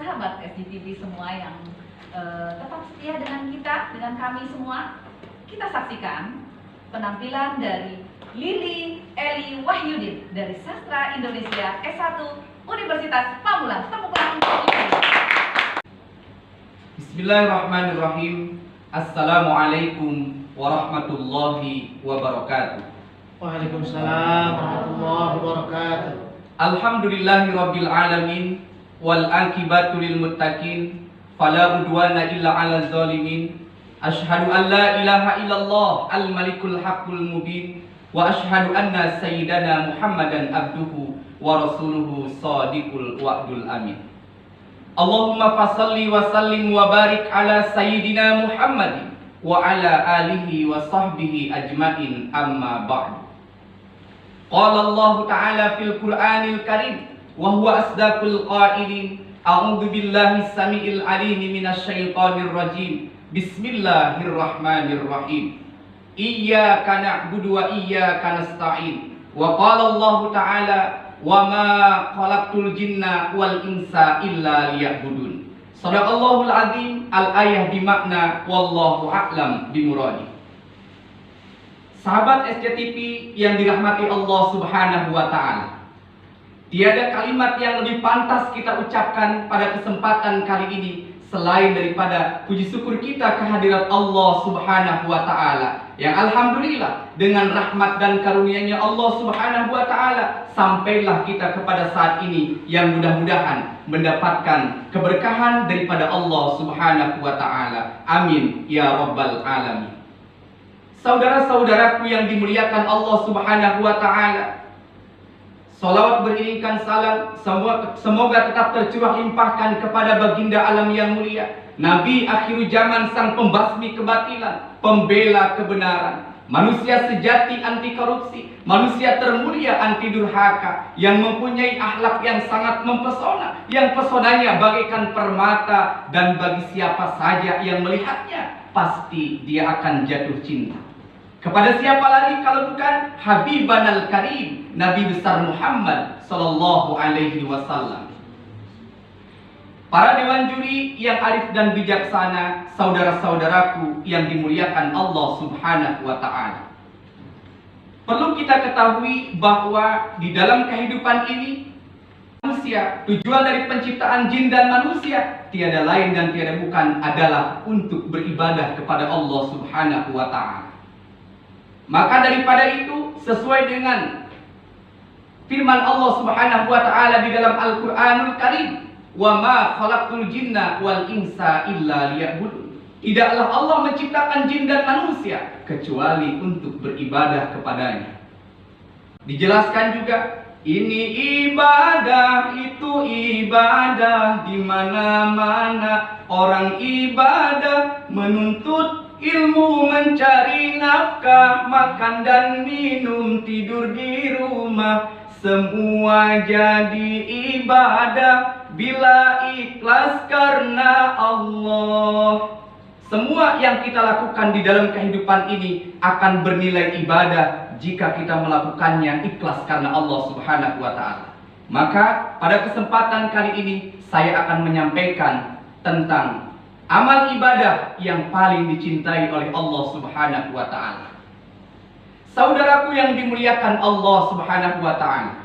sahabat SCTV semua yang tetap setia dengan kita, dengan kami semua. Kita saksikan penampilan dari Lili Eli Wahyudin dari Sastra Indonesia S1 Universitas Pamulang. Tepuk tangan untuk Lili. Bismillahirrahmanirrahim. Assalamualaikum warahmatullahi wabarakatuh. Waalaikumsalam warahmatullahi wabarakatuh. Alhamdulillahirabbil alamin wal aqibatu lil muttaqin fala udwana illa 'alal zalimin. Asyhadu an la ilaha illallah al malikul haqqul mubin wa asyhadu anna sayyidana Muhammadan abduhu wa rasuluhu shadiqul wa'dul amin. Allahumma fassalli wa sallim wa barik ala sayyidina Muhammadin wa ala alihi wa sahbihi ajmain, amma ba'du. Qala Allah Ta'ala fil Qur'anil Karim wa huwa asdaqul qailin. A'udzu billahi samiil alim minasy syaithanir rajim. Bismillahirrahmanirrahim. Iyyaka na'budu wa iyyaka nasta'in. Wa qala Allah Ta'ala wa ma khalaqtul jinna wal insa illa liya'budun. Shadaqallahul azim. Al-ayah bimakna wallahu a'lam bimuradi. Sahabat SCTV yang dirahmati Allah Subhanahu wa Ta'ala, tiada kalimat yang lebih pantas kita ucapkan pada kesempatan kali ini selain daripada puji syukur kita kehadirat Allah Subhanahu wa Ta'ala, yang alhamdulillah dengan rahmat dan karunia-Nya Allah Subhanahu wa Ta'ala sampailah kita kepada saat ini yang mudah-mudahan mendapatkan keberkahan daripada Allah Subhanahu wa Ta'ala. Amin ya rabbal alamin. Saudara-saudaraku yang dimuliakan Allah Subhanahu wa Ta'ala, salawat beriringkan salam semoga tetap tercurah limpahkan kepada baginda alam yang mulia, Nabi akhir zaman, sang pembasmi kebatilan, pembela kebenaran, manusia sejati anti korupsi, manusia termulia anti durhaka, yang mempunyai akhlak yang sangat mempesona, yang pesonanya bagaikan permata, dan bagi siapa saja yang melihatnya pasti dia akan jatuh cinta. Kepada siapa lagi kalau bukan Habiban al-Karim, Nabi besar Muhammad sallallahu alaihi wasallam. Para dewan juri yang arif dan bijaksana, saudara-saudaraku yang dimuliakan Allah Subhanahu wa Ta'ala, perlu kita ketahui bahwa di dalam kehidupan ini manusia, tujuan dari penciptaan jin dan manusia tiada lain dan tiada bukan adalah untuk beribadah kepada Allah Subhanahu wa Ta'ala. Maka daripada itu, sesuai dengan firman Allah Subhanahu wa Ta'ala di dalam Al-Qur'anul Karim, wa ma khalaqtul jinna wal insa illa liya'budun. Tidaklah Allah menciptakan jin dan manusia kecuali untuk beribadah kepadanya. Dijelaskan juga, ini ibadah, itu ibadah, di mana-mana orang ibadah, menuntut ilmu, mencari nafkah, makan dan minum, tidur di rumah, semua jadi ibadah bila ikhlas karena Allah. Semua yang kita lakukan di dalam kehidupan ini akan bernilai ibadah jika kita melakukannya ikhlas karena Allah Subhanahu wa Ta'ala. Maka pada kesempatan kali ini saya akan menyampaikan tentang amal ibadah yang paling dicintai oleh Allah Subhanahu wa Ta'ala. Saudaraku yang dimuliakan Allah Subhanahu wa Ta'ala,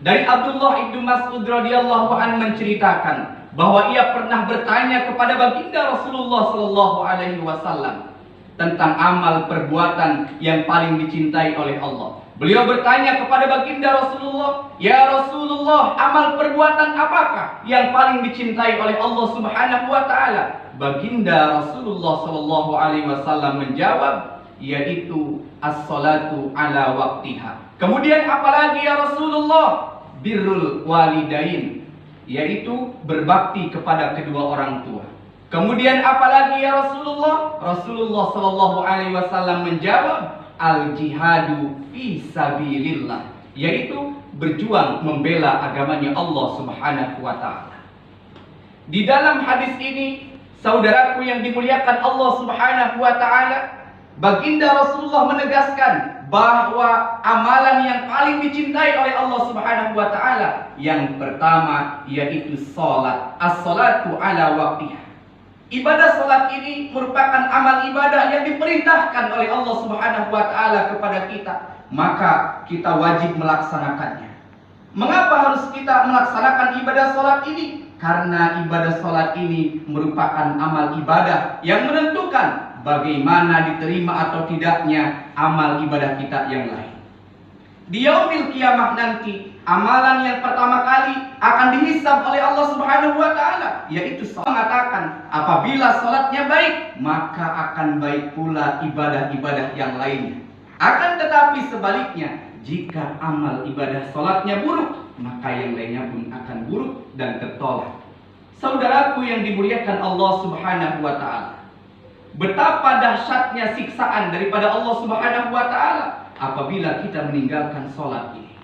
dari Abdullah ibnu Mas'ud radhiyallahu anhu menceritakan bahwa ia pernah bertanya kepada baginda Rasulullah sallallahu alaihi wasallam tentang amal perbuatan yang paling dicintai oleh Allah. Beliau bertanya kepada baginda Rasulullah, "Ya Rasulullah, amal perbuatan apakah yang paling dicintai oleh Allah Subhanahu wa Ta'ala?" Baginda Rasulullah sallallahu alaihi wasallam menjawab, yaitu as-salatu ala waqtiha. Kemudian apalagi ya Rasulullah? Birrul walidain, yaitu berbakti kepada kedua orang tua. Kemudian apalagi ya Rasulullah? Rasulullah sallallahu alaihi wasallam menjawab, al-jihadu fi sabilillah, yaitu berjuang membela agamanya Allah Subhanahu wa Ta'ala. Di dalam hadis ini, saudaraku yang dimuliakan Allah Subhanahu wa Ta'ala, baginda Rasulullah menegaskan bahwa amalan yang paling dicintai oleh Allah Subhanahu wa taala yang pertama yaitu salat. As-salatu ala waqtiha. Ibadah salat ini merupakan amal ibadah yang diperintahkan oleh Allah Subhanahu wa taala kepada kita, maka kita wajib melaksanakannya. Mengapa harus kita melaksanakan ibadah salat ini? Karena ibadah salat ini merupakan amal ibadah yang menentukan bagaimana diterima atau tidaknya amal ibadah kita yang lain. Di yaumil kiamah nanti, amalan yang pertama kali akan dihisab oleh Allah Subhanahu wa taala, yaitu mengatakan apabila salatnya baik, maka akan baik pula ibadah-ibadah yang lainnya. Akan tetapi sebaliknya, jika amal ibadah salatnya buruk, maka yang lainnya pun akan buruk dan tertolak. Saudaraku yang dimuliakan Allah Subhanahu wa taala, betapa dahsyatnya siksaan daripada Allah Subhanahu wa taala apabila kita meninggalkan salat ini.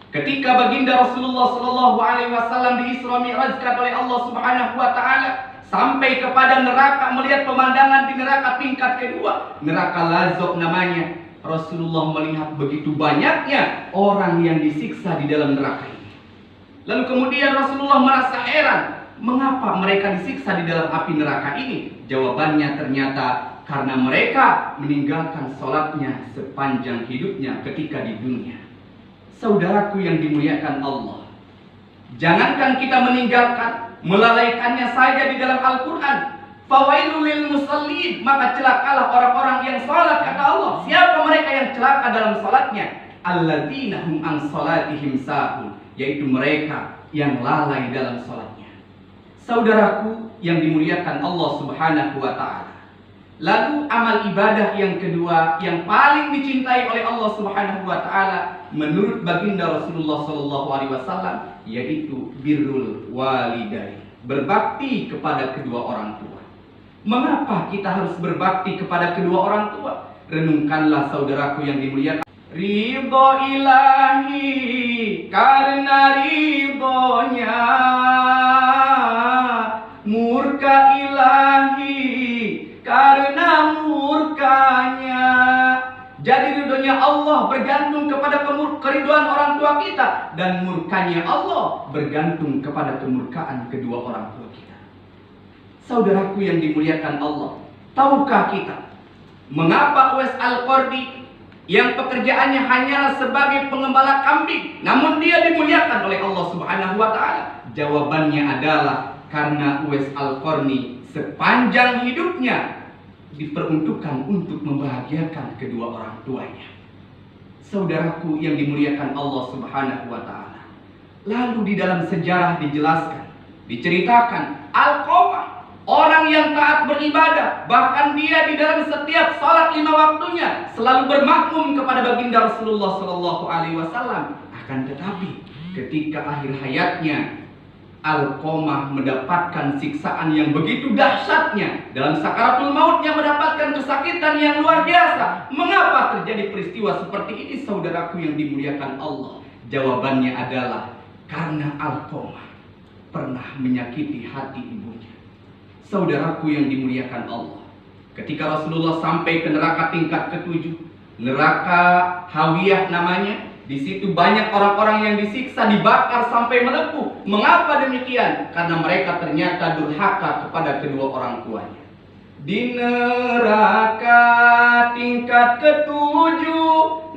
Ketika baginda Rasulullah sallallahu alaihi wasallam diisra mi'rajkan oleh Allah Subhanahu wa taala sampai kepada neraka, melihat pemandangan di neraka tingkat kedua, neraka Lazok namanya. Rasulullah melihat begitu banyaknya orang yang disiksa di dalam neraka ini. Lalu kemudian Rasulullah merasa heran, mengapa mereka disiksa di dalam api neraka ini? Jawabannya ternyata karena mereka meninggalkan sholatnya sepanjang hidupnya ketika di dunia. Saudaraku yang dimuliakan Allah, jangankan kita meninggalkan, melalaikannya saja di dalam Al-Quran. Fawailul lil musallin, maka celakalah orang-orang yang salat, kata Allah. Siapa mereka yang celaka dalam salatnya? Alladzina hum an salatihim sahun, yaitu mereka yang lalai dalam salatnya. Saudaraku yang dimuliakan Allah Subhanahu wa taala. Lalu amal ibadah yang kedua yang paling dicintai oleh Allah Subhanahu wa taala menurut baginda Rasulullah sallallahu alaihi wasallam yaitu birrul walidain, berbakti kepada kedua orang tua. Mengapa kita harus berbakti kepada kedua orang tua? Renungkanlah saudaraku yang dimuliakan. Ridho ilahi, karena ridhonya, murka ilahi, karena murkanya. Jadi ridhonya Allah bergantung kepada keriduan orang tua kita, dan murkanya Allah bergantung kepada kemurkaan kedua orang tua kita. Saudaraku yang dimuliakan Allah, tahukah kita mengapa Uwais Al-Qarni yang pekerjaannya hanya sebagai pengembala kambing, namun dia dimuliakan oleh Allah Subhanahu wa taala? Jawabannya adalah karena Uwais Al-Qarni sepanjang hidupnya diperuntukkan untuk membahagiakan kedua orang tuanya. Saudaraku yang dimuliakan Allah Subhanahu wa taala, lalu di dalam sejarah dijelaskan, diceritakan Al-Qamah, orang yang taat beribadah, bahkan dia di dalam setiap salat 5 waktunya selalu bermakmum kepada baginda Rasulullah sallallahu alaihi wasallam. Akan tetapi ketika akhir hayatnya, Al-Qamah mendapatkan siksaan yang begitu dahsyatnya. Dalam sakaratul mautnya mendapatkan kesakitan yang luar biasa. Mengapa terjadi peristiwa seperti ini, saudaraku yang dimuliakan Allah? Jawabannya adalah karena Al-Qamah pernah menyakiti hati ibunya. Saudaraku yang dimuliakan Allah, ketika Rasulullah sampai ke neraka tingkat ke-7, neraka Hawiyah namanya, di situ banyak orang-orang yang disiksa, dibakar sampai melepuh. Mengapa demikian? Karena mereka ternyata durhaka kepada kedua orang tuanya. Di neraka tingkat ke-7,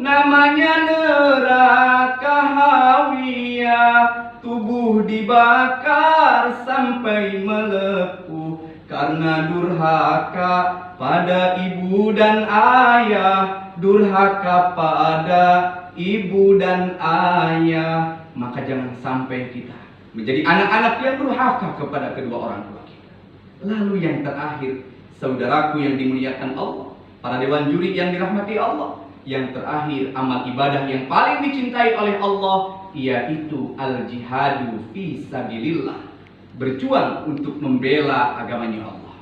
namanya neraka Hawiyah, tubuh dibakar sampai melepuh karena durhaka pada ibu dan ayah, durhaka pada ibu dan ayah. Maka jangan sampai kita menjadi anak-anak yang durhaka kepada kedua orang tua kita. Lalu yang terakhir, saudaraku yang dimuliakan Allah, para dewan juri yang dirahmati Allah, yang terakhir amal ibadah yang paling dicintai oleh Allah yaitu al-jihadu fi sabilillah, berjuang untuk membela agamanya Allah.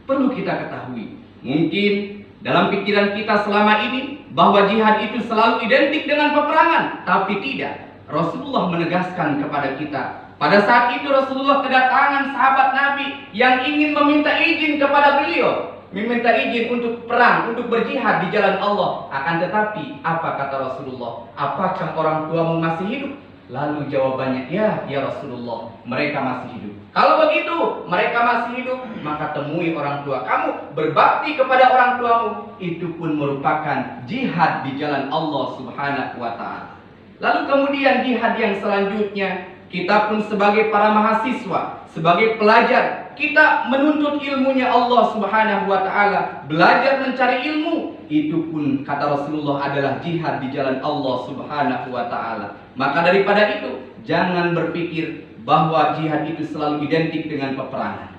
Perlu kita ketahui, mungkin dalam pikiran kita selama ini bahwa jihad itu selalu identik dengan peperangan, tapi tidak. Rasulullah menegaskan kepada kita. Pada saat itu Rasulullah kedatangan sahabat Nabi yang ingin meminta izin kepada beliau. meminta izin untuk perang, untuk berjihad di jalan Allah. Akan tetapi, apa kata Rasulullah? Apakah orang tuamu masih hidup? Lalu jawabannya, ya Rasulullah, mereka masih hidup. Kalau begitu, mereka masih hidup, maka temui orang tua kamu, berbakti kepada orang tuamu. Itu pun merupakan jihad di jalan Allah Subhanahu wa Ta'ala. Lalu kemudian jihad yang selanjutnya, kita pun sebagai para mahasiswa, sebagai pelajar, kita menuntut ilmunya Allah Subhanahu wa Ta'ala, belajar mencari ilmu. Itu pun kata Rasulullah adalah jihad di jalan Allah Subhanahu wa Ta'ala. Maka daripada itu, jangan berpikir bahwa jihad itu selalu identik dengan peperangan.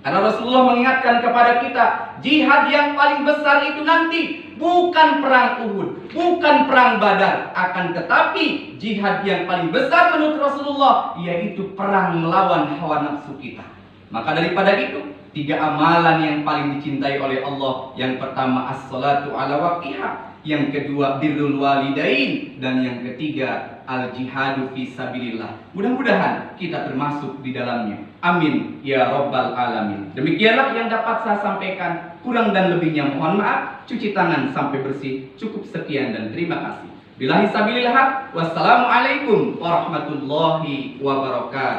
Karena Rasulullah mengingatkan kepada kita, jihad yang paling besar itu nanti bukan perang Uhud, bukan perang Badar, akan tetapi jihad yang paling besar menurut Rasulullah yaitu perang melawan hawa nafsu kita. Maka daripada itu, 3 amalan yang paling dicintai oleh Allah. Yang pertama as-salatu ala waqtiha, yang kedua birrul walidain, dan yang ketiga al-jihadu fi sabilillah. Mudah-mudahan kita termasuk di dalamnya. Amin ya rabbal alamin. Demikianlah yang dapat saya sampaikan. Kurang dan lebihnya mohon maaf. Cuci tangan sampai bersih. Cukup sekian dan terima kasih. Billahi sabilillah. Wassalamualaikum warahmatullahi wabarakatuh.